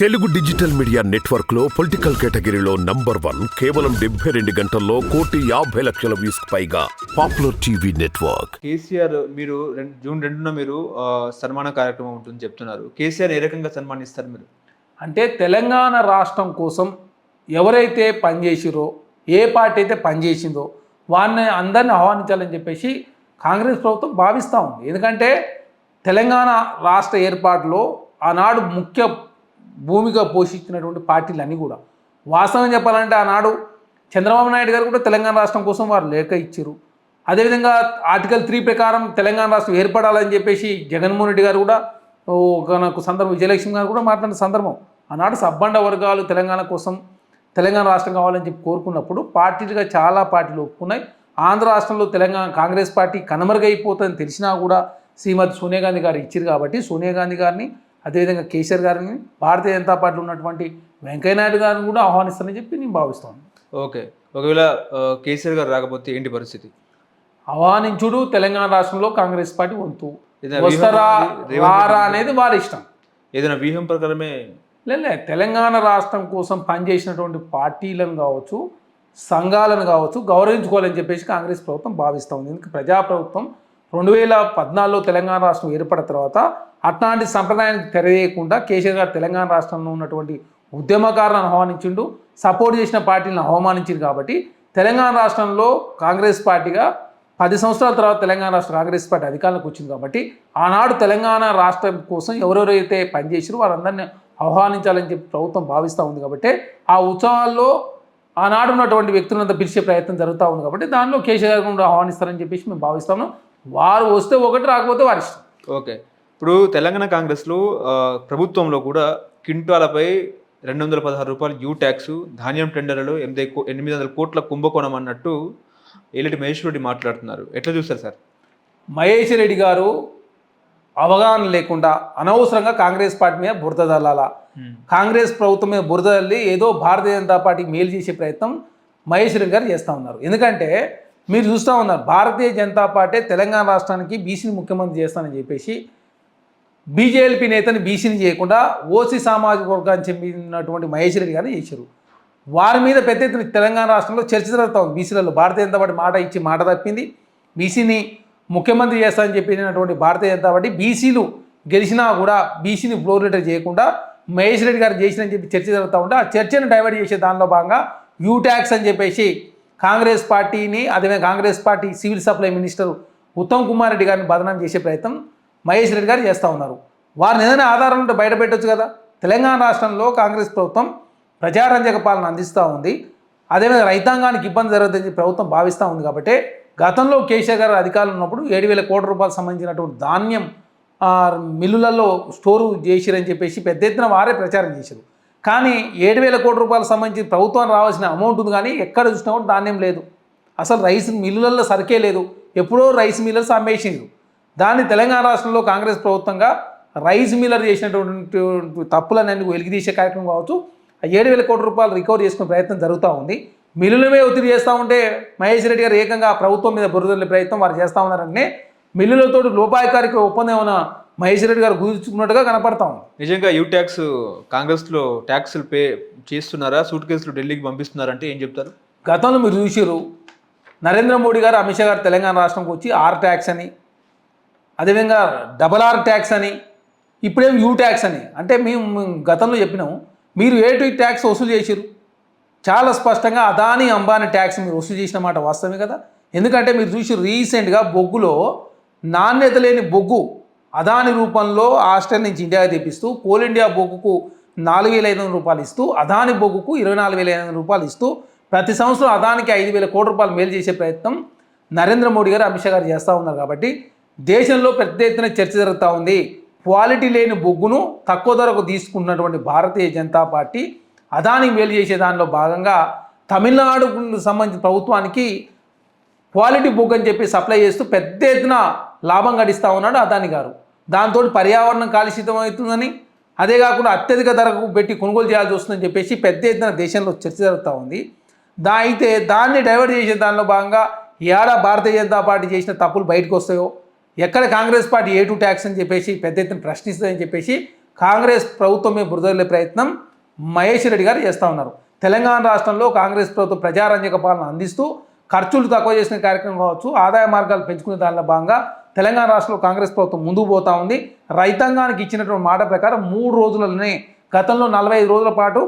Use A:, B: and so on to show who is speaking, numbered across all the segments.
A: Telugu digital media network లో political కేటగిరీలో number 1 కేవలం 72 గంటల్లో 1,50,00,000 వ్యూస్ పైగా పాపులర్ టీవీ నెట్వర్క్.
B: కేసీఆర్ మీరు జూన్ 2న మీరు సన్మాన కార్యక్రమం ఉంటుంది చెప్తున్నారు. కేసీఆర్ ఏ రకంగా సన్మానిస్తారు మీరు?
C: అంటే తెలంగాణ రాష్ట్రం కోసం ఎవరైతే పనిచేసిరో, ఏ పార్టీ అయితే పనిచేసిందో వారిని అందరిని ఆహ్వానించాలని చెప్పేసి కాంగ్రెస్ ప్రభుత్వం భావిస్తూ ఉంది. ఎందుకంటే తెలంగాణ రాష్ట్ర ఏర్పాటులో ఆనాడు ముఖ్య భూమిక పోషించినటువంటి పార్టీలన్నీ కూడా వాస్తవం చెప్పాలంటే ఆనాడు చంద్రబాబు నాయుడు గారు కూడా తెలంగాణ రాష్ట్రం కోసం వారు లేఖ ఇచ్చారు. అదేవిధంగా ఆర్టికల్ 3 ప్రకారం తెలంగాణ రాష్ట్రం ఏర్పడాలని చెప్పేసి జగన్మోహన్ రెడ్డి గారు కూడా నాకు సందర్భం, విజయలక్ష్మి గారు కూడా మాట్లాడిన సందర్భం. ఆనాడు సబ్బండ వర్గాలు తెలంగాణ కోసం తెలంగాణ రాష్ట్రం కావాలని చెప్పి కోరుకున్నప్పుడు పార్టీలుగా చాలా పార్టీలు ఒప్పుకున్నాయి. ఆంధ్ర రాష్ట్రంలో తెలంగాణ కాంగ్రెస్ పార్టీ కనుమరుగైపోతుందని తెలిసినా కూడా శ్రీమతి సోనియా గాంధీ గారు ఇచ్చారు కాబట్టి సోనియా గాంధీ గారిని, అదేవిధంగా కేసీఆర్ గారిని, భారతీయ జనతా పార్టీలో ఉన్నటువంటి వెంకయ్యనాయుడు గారిని కూడా ఆహ్వానిస్తానని చెప్పి నేను భావిస్తాను.
B: ఓకే, ఒకవేళ కేసీఆర్ గారు రాకపోతే ఏంటి పరిస్థితి?
C: ఆహ్వానించుడు తెలంగాణ రాష్ట్రంలో కాంగ్రెస్ పార్టీ వంతు, వస్తారా రారా అనేది వారి ఇష్టం.
B: ఏదైనా వ్యూహం ప్రకారమే
C: లేదు, తెలంగాణ రాష్ట్రం కోసం పనిచేసినటువంటి పార్టీలను కావచ్చు, సంఘాలను కావచ్చు గౌరవించుకోవాలని చెప్పేసి కాంగ్రెస్ ప్రభుత్వం భావిస్తూ ఉంది. ఎందుకంటే ప్రజాప్రభుత్వం 2014లో తెలంగాణ రాష్ట్రం ఏర్పడిన తర్వాత అట్లాంటి సంప్రదాయానికి తెరవేయకుండా కేసీఆర్ గారు తెలంగాణ రాష్ట్రంలో ఉన్నటువంటి ఉద్యమకారులను ఆహ్వానించిండు, సపోర్ట్ చేసిన పార్టీలను అవమానించింది. కాబట్టి తెలంగాణ రాష్ట్రంలో కాంగ్రెస్ పార్టీగా 10 సంవత్సరాల తర్వాత తెలంగాణ రాష్ట్ర కాంగ్రెస్ పార్టీ అధికారంలోకి వచ్చింది. కాబట్టి ఆనాడు తెలంగాణ రాష్ట్రం కోసం ఎవరెవరైతే పనిచేసారో వారందరినీ ఆహ్వానించాలని చెప్పి ప్రభుత్వం భావిస్తూ ఉంది. కాబట్టి ఆ ఉత్సవాల్లో ఆనాడు ఉన్నటువంటి వ్యక్తులంతా పిలిచే ప్రయత్నం జరుగుతూ ఉంది. కాబట్టి దానిలో కేసీఆర్ గారు కూడా ఆహ్వానిస్తారని చెప్పేసి మేము భావిస్తాము. వారు వస్తే ఒకటి, రాకపోతే వారి ఇష్టం.
B: ఓకే, ఇప్పుడు తెలంగాణ కాంగ్రెస్లో ప్రభుత్వంలో కూడా క్వింటాలపై 216 రూపాయలు యూ ట్యాక్స్, ధాన్యం టెండర్లలో 800 కోట్ల కుంభకోణం అన్నట్టు ఏలిటి మహేష్ రెడ్డి మాట్లాడుతున్నారు. ఎట్లా చూస్తారు సార్?
C: మహేష్ రెడ్డి గారు అవగాహన లేకుండా అనవసరంగా కాంగ్రెస్ పార్టీ మీద బురద జల్లాల, కాంగ్రెస్ ప్రభుత్వం మీద బురద జల్లి ఏదో భారతీయ జనతా పార్టీకి మేలు చేసే ప్రయత్నం మహేష్ రెడ్డి గారు చేస్తూ ఉన్నారు. ఎందుకంటే మీరు చూస్తూ ఉన్నారు, భారతీయ జనతా పార్టీ తెలంగాణ రాష్ట్రానికి బీసీని ముఖ్యమంత్రి చేస్తానని చెప్పేసి బీజేపీ నేతని బీసీని చేయకుండా ఓసీ సామాజిక వర్గాన్ని చెందినటువంటి మహేష్ రెడ్డి గారిని చేశారు. వారి మీద పెద్ద ఎత్తున తెలంగాణ రాష్ట్రంలో చర్చ జరుగుతూ ఉంది. బీసీలలో భారతీయ జనతా పార్టీ మాట ఇచ్చి మాట తప్పింది. బీసీని ముఖ్యమంత్రి చేస్తానని చెప్పినటువంటి భారతీయ జనతా పార్టీ బీసీలు గెలిచినా కూడా బీసీని ఫ్లోర్ లీడర్ చేయకుండా మహేష్ రెడ్డి గారు చేసినని చెప్పి చర్చ జరుగుతూ ఉంటే ఆ చర్చను డైవర్ట్ చేసే దానిలో భాగంగా యూ ట్యాక్స్ అని చెప్పేసి కాంగ్రెస్ పార్టీని, అదే Congress party civil supply minister Uttam Kumar Reddy గారిని బదనాం చేసే ప్రయత్నం మహేష్ రెడ్డి గారు చేస్తూ ఉన్నారు. వారిని ఏదైనా ఆధారం ఉంటే బయట పెట్టవచ్చు కదా. తెలంగాణ రాష్ట్రంలో కాంగ్రెస్ ప్రభుత్వం ప్రజారంజక పాలన అందిస్తూ ఉంది. అదేవిధంగా రైతాంగానికి ఇబ్బంది జరగదని ప్రభుత్వం భావిస్తూ ఉంది. కాబట్టి గతంలో కేసీఆర్ గారు అధికారంలో ఉన్నప్పుడు 7,000 కోట్ల రూపాయలు సంబంధించినటువంటి ధాన్యం మిల్లులలో స్టోరు చేసిరని చెప్పేసి పెద్ద ఎత్తున వారే ప్రచారం చేశారు. కానీ 7,000 కోట్ల రూపాయలకు సంబంధించి ప్రభుత్వానికి రావాల్సిన అమౌంట్ ఉంది, కానీ ఎక్కడ చూసినా కూడా ధాన్యం లేదు. అసలు రైస్ మిల్లులలో సరికే లేదు. ఎప్పుడో రైస్ మిల్లర్స్ అమ్మేసిండ్రు. దాన్ని తెలంగాణ రాష్ట్రంలో కాంగ్రెస్ ప్రభుత్వంగా రైస్ మిల్లర్ చేసినటువంటి తప్పులన్నీ వెలికితీసే కార్యక్రమం కావచ్చు, 7,000 కోట్ల రూపాయలు రికవర్ చేసుకునే ప్రయత్నం జరుగుతూ ఉంది. మిల్లులమే ఒత్తిడి చేస్తూ ఉంటే మహేష్ రెడ్డి గారు ఏకంగా ప్రభుత్వం మీద బురదల్లే ప్రయత్నం వారు చేస్తూ ఉన్నారంటే మిల్లులతో లోపాయకారిక ఒప్పందం ఏమైనా మహేష్ రెడ్డి గారు గుర్చుకున్నట్టుగా కనపడతా ఉంది.
B: నిజంగా యూ ట్యాక్స్ కాంగ్రెస్లో ట్యాక్సులు పే చేస్తున్నారా, సూట్ కేసులు ఢిల్లీకి పంపిస్తున్నారంటే ఏం చెప్తారు?
C: గతంలో మీరు చూసారు, నరేంద్ర మోడీ గారు, అమిత్ షా గారు తెలంగాణ రాష్ట్రంకి వచ్చి ఆర్ ట్యాక్స్ అని, అదేవిధంగా RRR ట్యాక్స్ అని, ఇప్పుడేం యూ ట్యాక్స్ అని. అంటే మేము గతంలో చెప్పినాము, మీరు ఏ ట్యాక్స్ వసూలు చేసారు? చాలా స్పష్టంగా అదానీ అంబానీ ట్యాక్స్ మీరు వసూలు చేసిన మాట వాస్తవమే కదా. ఎందుకంటే మీరు చూసి రీసెంట్గా బొగ్గులో నాణ్యత లేని బొగ్గు అదాని రూపంలో ఆస్ట్రేలియా నుంచి ఇండియాకి తెప్పిస్తూ కోల్ ఇండియా బొగ్గుకు 4,500 రూపాయలు ఇస్తూ అదాని బొగ్గుకు 24,500 రూపాయలు ఇస్తూ ప్రతి సంవత్సరం అదానికి 5,000 కోట్ల రూపాయలు మేలు చేసే ప్రయత్నం నరేంద్ర మోడీ గారు, అమిత్ షా గారు చేస్తూ ఉన్నారు. కాబట్టి దేశంలో పెద్ద ఎత్తున చర్చ జరుగుతూ ఉంది. క్వాలిటీ లేని బొగ్గును తక్కువ ధరకు తీసుకున్నటువంటి భారతీయ జనతా పార్టీ అదానికి మేలు చేసే దానిలో భాగంగా తమిళనాడుకు సంబంధించిన ప్రభుత్వానికి క్వాలిటీ బొగ్గు అని చెప్పి సప్లై చేస్తూ పెద్ద ఎత్తున లాభం గడిస్తూ ఉన్నాడు అదాని గారు. దాంతో పర్యావరణం కాలుషితం అవుతుందని, అదే కాకుండా అత్యధిక ధరకు పెట్టి కొనుగోలు చేయాల్సి వస్తుందని చెప్పేసి పెద్ద ఎత్తున దేశంలో చర్చ జరుగుతూ ఉంది. అయితే దాన్ని డైవర్ట్ చేసే దానిలో భాగంగా ఏడా భారతీయ జనతా పార్టీ చేసిన తప్పులు బయటకు వస్తాయో, ఎక్కడ కాంగ్రెస్ పార్టీ A2 ట్యాక్స్ అని చెప్పేసి పెద్ద ఎత్తున ప్రశ్నిస్తుందని చెప్పేసి కాంగ్రెస్ ప్రభుత్వమే బురదలే ప్రయత్నం మహేష్ రెడ్డి గారు చేస్తూ ఉన్నారు. తెలంగాణ రాష్ట్రంలో కాంగ్రెస్ ప్రభుత్వం ప్రజారంజక పాలన అందిస్తూ ఖర్చులు తక్కువ చేసిన కార్యక్రమం కావచ్చు, ఆదాయ మార్గాలు పెంచుకునే దానిలో భాగంగా తెలంగాణ రాష్ట్రంలో కాంగ్రెస్ ప్రభుత్వం ముందుకు పోతూ ఉంది. రైతాంగానికి ఇచ్చినటువంటి మాట ప్రకారం 3 రోజులనే, గతంలో 45 రోజుల పాటు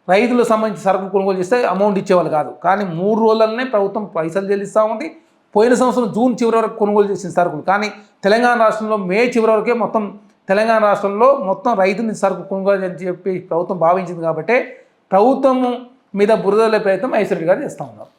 C: రైతులకు సంబంధించి సరుకు కొనుగోలు చేస్తే అమౌంట్ ఇచ్చేవాళ్ళు కాదు, కానీ 3 రోజులనే ప్రభుత్వం పైసలు చెల్లిస్తూ ఉంది. పోయిన సంవత్సరం జూన్ చివరి వరకు కొనుగోలు చేసిన సరుకులు, కానీ తెలంగాణ రాష్ట్రంలో మే చివరి వరకే మొత్తం తెలంగాణ రాష్ట్రంలో మొత్తం రైతుని సరుకు కొనుగోలు అని చెప్పి ప్రభుత్వం భావించింది. కాబట్టి ప్రభుత్వం మీద బురదలే ప్రయత్నం మహేష్ రెడ్డి గారు చేస్తూ ఉన్నారు.